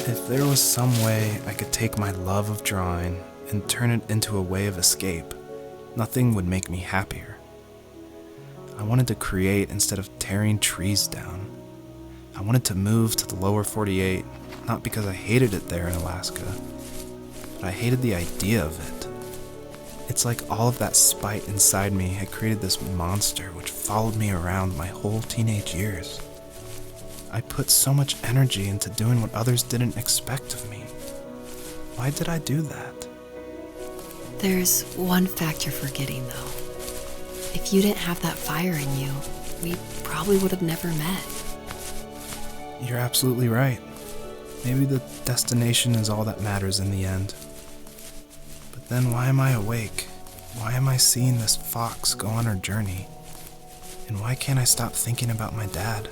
If there was some way I could take my love of drawing and turn it into a way of escape, nothing would make me happier. I wanted to create instead of tearing trees down. I wanted to move to the lower 48, not because I hated it there in Alaska, but I hated the idea of it. It's like all of that spite inside me had created this monster which followed me around my whole teenage years. I put so much energy into doing what others didn't expect of me. Why did I do that? There's one fact you're forgetting, though. If you didn't have that fire in you, we probably would have never met. You're absolutely right. Maybe the destination is all that matters in the end. But then why am I awake? Why am I seeing this fox go on her journey? And why can't I stop thinking about my dad?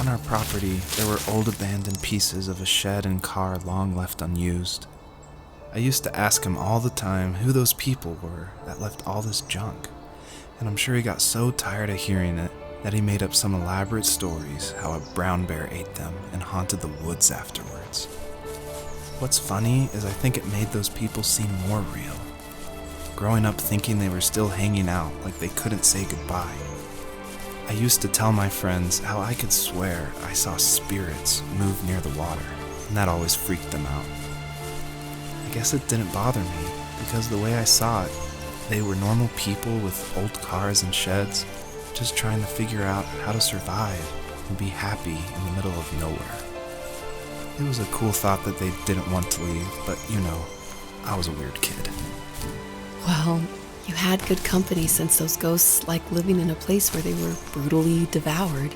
On our property, there were old abandoned pieces of a shed and car long left unused. I used to ask him all the time who those people were that left all this junk, and I'm sure he got so tired of hearing it that he made up some elaborate stories how a brown bear ate them and haunted the woods afterwards. What's funny is I think it made those people seem more real, growing up thinking they were still hanging out like they couldn't say goodbye. I used to tell my friends how I could swear I saw spirits move near the water, and that always freaked them out. I guess it didn't bother me, because the way I saw it, they were normal people with old cars and sheds, just trying to figure out how to survive and be happy in the middle of nowhere. It was a cool thought that they didn't want to leave, but I was a weird kid. Well, you had good company since those ghosts like living in a place where they were brutally devoured.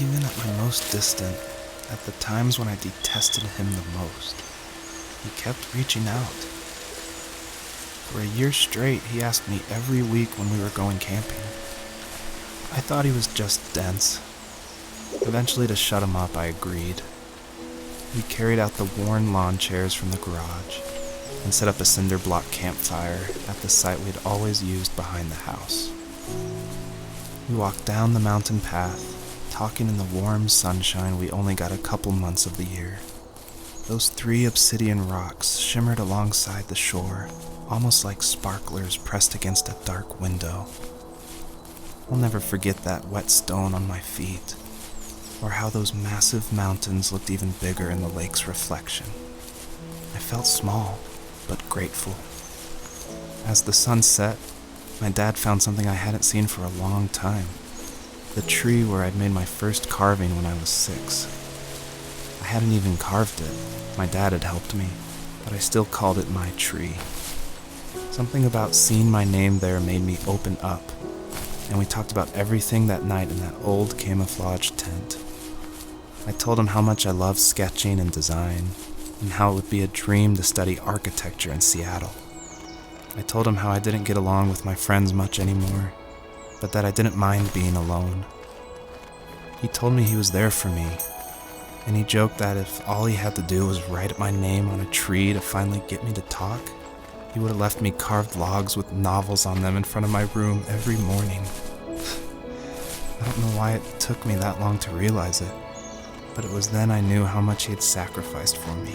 Even at my most distant, at the times when I detested him the most, he kept reaching out. For a year straight, he asked me every week when we were going camping. I thought he was just dense. Eventually, to shut him up, I agreed. We carried out the worn lawn chairs from the garage and set up a cinder block campfire at the site we'd always used behind the house. We walked down the mountain path, talking in the warm sunshine we only got a couple months of the year. Those 3 obsidian rocks shimmered alongside the shore, almost like sparklers pressed against a dark window. I'll never forget that wet stone on my feet, or how those massive mountains looked even bigger in the lake's reflection. I felt small, but grateful. As the sun set, my dad found something I hadn't seen for a long time. The tree where I'd made my first carving when I was 6. I hadn't even carved it. My dad had helped me, but I still called it my tree. Something about seeing my name there made me open up, and we talked about everything that night in that old camouflage tent. I told him how much I loved sketching and design, and how it would be a dream to study architecture in Seattle. I told him how I didn't get along with my friends much anymore, but that I didn't mind being alone. He told me he was there for me, and he joked that if all he had to do was write my name on a tree to finally get me to talk, he would have left me carved logs with novels on them in front of my room every morning. I don't know why it took me that long to realize it, but it was then I knew how much he had sacrificed for me.